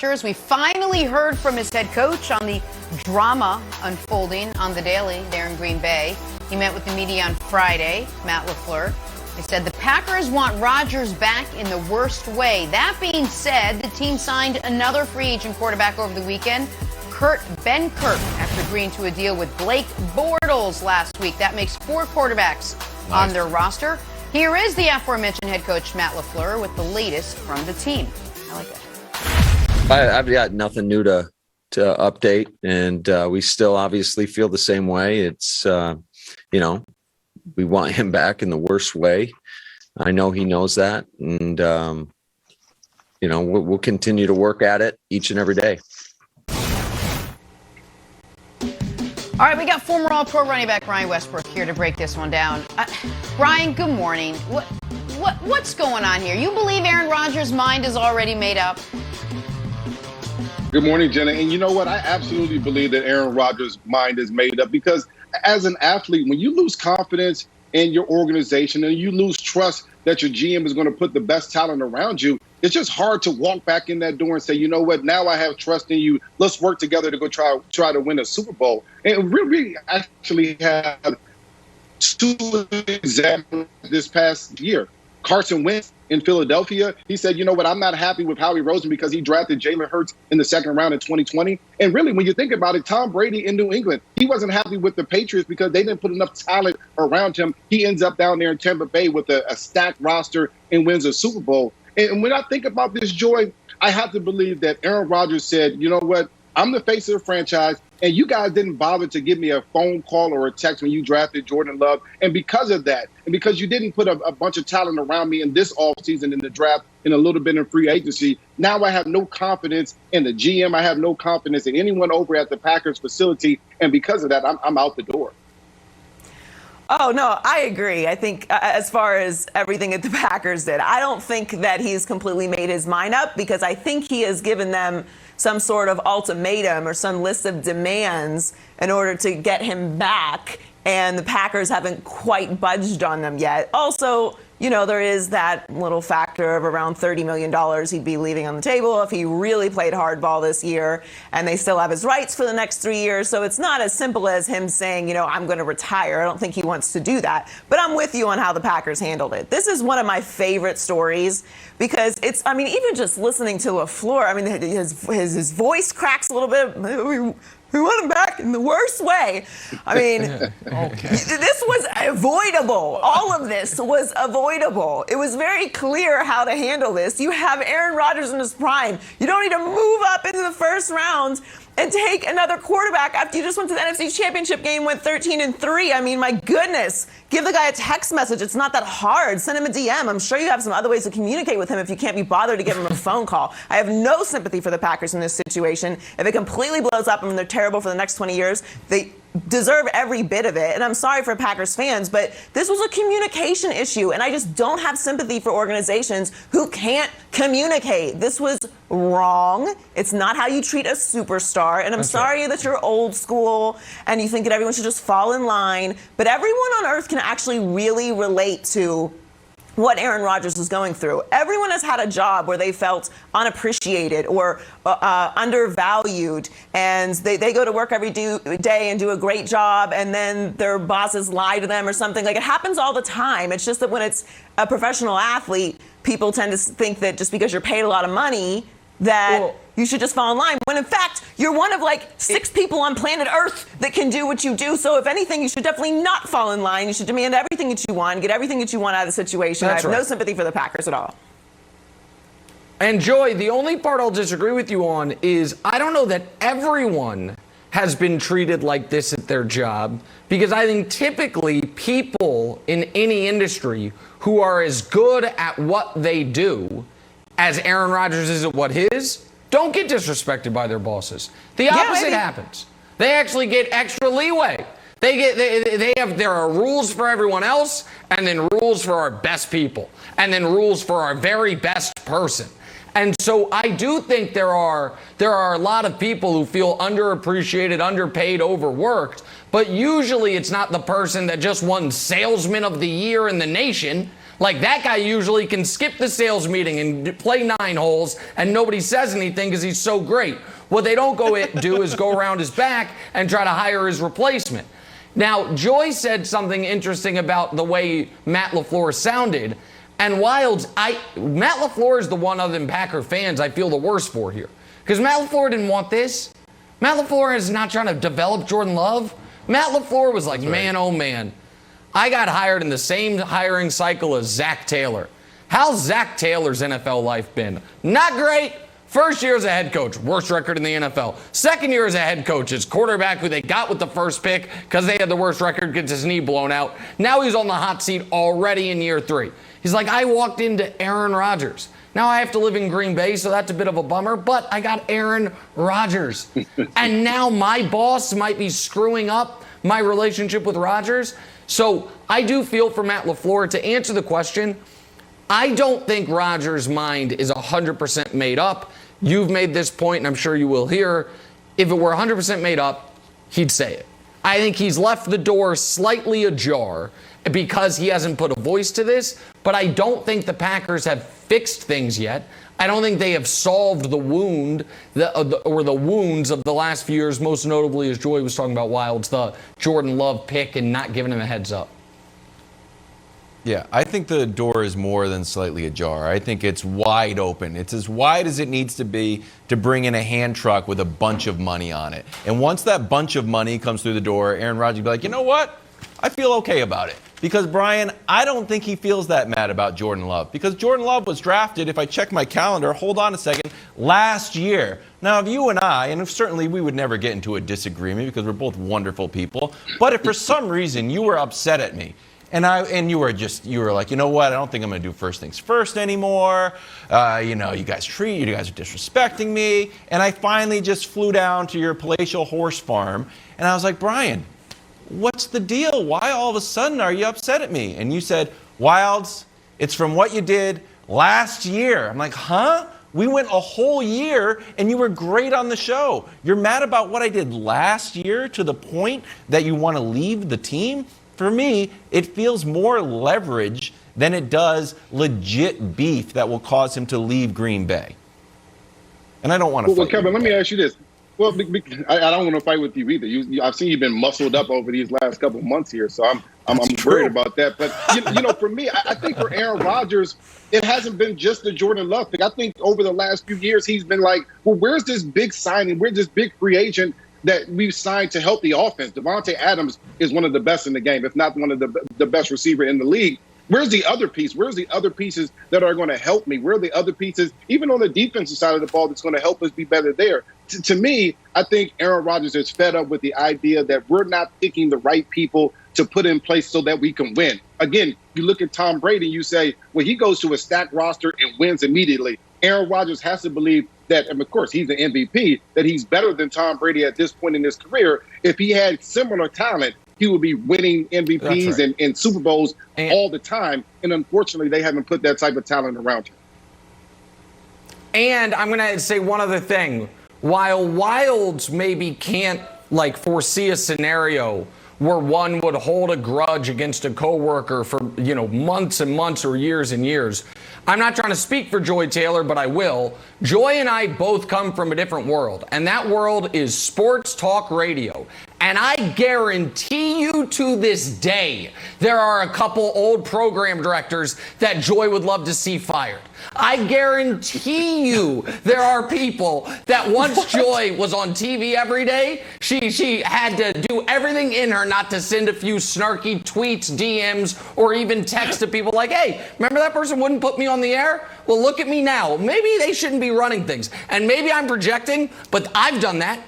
We finally heard from his head coach on the drama unfolding on the Daily there in Green Bay. He met with the media on Friday, Matt LaFleur. He said the Packers want Rodgers back in the worst way. That being said, the team signed another free agent quarterback over the weekend, Ben Kirk, after agreeing to a deal with Blake Bortles last week. That makes 4 quarterbacks on their roster. Here is the aforementioned head coach, Matt LaFleur, with the latest from the team. I like that. I've got nothing new to update, and we still obviously feel the same way. It's, we want him back in the worst way. I know he knows that, and, we'll continue to work at it each and every day. All right, we got former All-Pro running back Ryan Westbrook here to break this one down. Ryan, good morning. What's going on here? You believe Aaron Rodgers' mind is already made up? Good morning, Jenna. And you know what? I absolutely believe that Aaron Rodgers' mind is made up, because as an athlete, when you lose confidence in your organization and you lose trust that your GM is going to put the best talent around you, it's just hard to walk back in that door and say, you know what, now I have trust in you. Let's work together to go try to win a Super Bowl. And we actually had 2 examples this past year. Carson Wentz in Philadelphia, he said, you know what, I'm not happy with Howie Roseman because he drafted Jalen Hurts in the 2nd round in 2020. And really, when you think about it, Tom Brady in New England, he wasn't happy with the Patriots because they didn't put enough talent around him. He ends up down there in Tampa Bay with a stacked roster and wins a Super Bowl. And when I think about this, Joy, I have to believe that Aaron Rodgers said, you know what, I'm the face of the franchise, and you guys didn't bother to give me a phone call or a text when you drafted Jordan Love. And because of that, and because you didn't put a bunch of talent around me in this offseason in the draft and a little bit in free agency, now I have no confidence in the GM. I have no confidence in anyone over at the Packers facility. And because of that, I'm out the door. Oh, no, I agree. I think as far as everything that the Packers did, I don't think that he's completely made his mind up, because I think he has given them some sort of ultimatum or some list of demands in order to get him back, and the Packers haven't quite budged on them yet. Also, there is that little factor of around $30 million he'd be leaving on the table if he really played hardball this year, and they still have his rights for the next 3 years. So it's not as simple as him saying, I'm going to retire. I don't think he wants to do that. But I'm with you on how the Packers handled it. This is one of my favorite stories, because even just listening to LaFleur, his voice cracks a little bit. We want him back in the worst way. This was avoidable. All of this was avoidable. It was very clear how to handle this. You have Aaron Rodgers in his prime. You don't need to move up into the first round and take another quarterback after you just went to the NFC Championship game, went 13-3. My goodness. Give the guy a text message. It's not that hard. Send him a DM. I'm sure you have some other ways to communicate with him if you can't be bothered to give him a phone call. I have no sympathy for the Packers in this situation. If it completely blows up and they're terrible for the next 20 years, they deserve every bit of it. And I'm sorry for Packers fans, but this was a communication issue, and I just don't have sympathy for organizations who can't communicate. This was wrong. It's not how you treat a superstar, and I'm sorry that you're old school and you think that everyone should just fall in line, but everyone on earth can actually really relate to what Aaron Rodgers is going through. Everyone has had a job where they felt unappreciated or undervalued, and they go to work every day and do a great job, and then their bosses lie to them or something. It happens all the time. It's just that when it's a professional athlete, people tend to think that just because you're paid a lot of money that you should just fall in line, when in fact you're one of 6 people on planet Earth that can do what you do. So if anything, you should definitely not fall in line. You should demand everything that you want, get everything that you want out of the situation. I have no sympathy for the Packers at all. And Joy, the only part I'll disagree with you on is I don't know that everyone has been treated like this at their job, because I think typically people in any industry who are as good at what they do as Aaron Rodgers is at what his, don't get disrespected by their bosses. The opposite happens. They actually get extra leeway. There are rules for everyone else, and then rules for our best people, and then rules for our very best person. And so I do think there are a lot of people who feel underappreciated, underpaid, overworked, but usually it's not the person that just won Salesman of the Year in the nation. Like, that guy usually can skip the sales meeting and play 9 holes and nobody says anything because he's so great. What they don't do is go around his back and try to hire his replacement. Now, Joy said something interesting about the way Matt LaFleur sounded. And Wilds, Matt LaFleur is the one other than Packer fans I feel the worst for here. Because Matt LaFleur didn't want this. Matt LaFleur is not trying to develop Jordan Love. Matt LaFleur was like, man, oh man, I got hired in the same hiring cycle as Zach Taylor. How's Zach Taylor's NFL life been? Not great. First year as a head coach, worst record in the NFL. Second year as a head coach, his quarterback who they got with the first pick because they had the worst record gets his knee blown out. Now he's on the hot seat already in year 3. He's like, I walked into Aaron Rodgers. Now I have to live in Green Bay, so that's a bit of a bummer, but I got Aaron Rodgers. And now my boss might be screwing up my relationship with Rodgers. So I do feel for Matt LaFleur. To answer the question, I don't think Rodgers' mind is 100% made up. You've made this point, and I'm sure you will here. If it were 100% made up, he'd say it. I think he's left the door slightly ajar because he hasn't put a voice to this, but I don't think the Packers have fixed things yet. I don't think they have solved the wound or the wounds of the last few years, most notably, as Joy was talking about, Wilds, the Jordan Love pick and not giving him a heads up. Yeah, I think the door is more than slightly ajar. I think it's wide open. It's as wide as it needs to be to bring in a hand truck with a bunch of money on it. And once that bunch of money comes through the door, Aaron Rodgers will be like, you know what? I feel okay about it. Because, Brian, I don't think he feels that mad about Jordan Love. Because Jordan Love was drafted, if I check my calendar, hold on a second, last year. Now, if you and I, and if certainly we would never get into a disagreement because we're both wonderful people, but if for some reason you were upset at me, and you were like, you know what? I don't think I'm going to do first things first anymore. You guys are disrespecting me. And I finally just flew down to your palatial horse farm. And I was like, Brian, what's the deal? Why all of a sudden are you upset at me? And you said, Wilds, it's from what you did last year. I'm like, huh? We went a whole year and you were great on the show. You're mad about what I did last year to the point that you want to leave the team? For me, it feels more leverage than it does legit beef that will cause him to leave Green Bay. And I don't want to fight. Well, Kevin, let me ask you this. Well, I don't want to fight with you either. I've seen you've been muscled up over these last couple of months here, so I'm worried about that. But for me, I think for Aaron Rodgers, it hasn't been just the Jordan Love thing. I think over the last few years, he's been like, well, where's this big signing? Where's this big free agent that we've signed to help the offense? Devontae Adams is one of the best in the game, if not one of the best receiver in the league. Where's the other piece? Where's the other pieces that are going to help me? Where are the other pieces, even on the defensive side of the ball, that's going to help us be better there? To me, I think Aaron Rodgers is fed up with the idea that we're not picking the right people to put in place so that we can win. Again, you look at Tom Brady, you say, well, he goes to a stacked roster and wins immediately. Aaron Rodgers has to believe that, and of course, he's the MVP, that he's better than Tom Brady at this point in his career. If he had similar talent, he would be winning MVPs right. and Super Bowls all the time. And unfortunately, they haven't put that type of talent around him. And I'm going to say one other thing. While Wilds maybe can't foresee a scenario where one would hold a grudge against a coworker for, months and months or years and years. I'm not trying to speak for Joy Taylor, but I will. Joy and I both come from a different world, and that world is sports talk radio. And I guarantee you to this day, there are a couple old program directors that Joy would love to see fired. I guarantee you there are people that once Joy was on TV every day, she had to do everything in her not to send a few snarky tweets, DMs, or even text to people like, hey, remember that person wouldn't put me on the air? Well, look at me now. Maybe they shouldn't be running things. And maybe I'm projecting, but I've done that.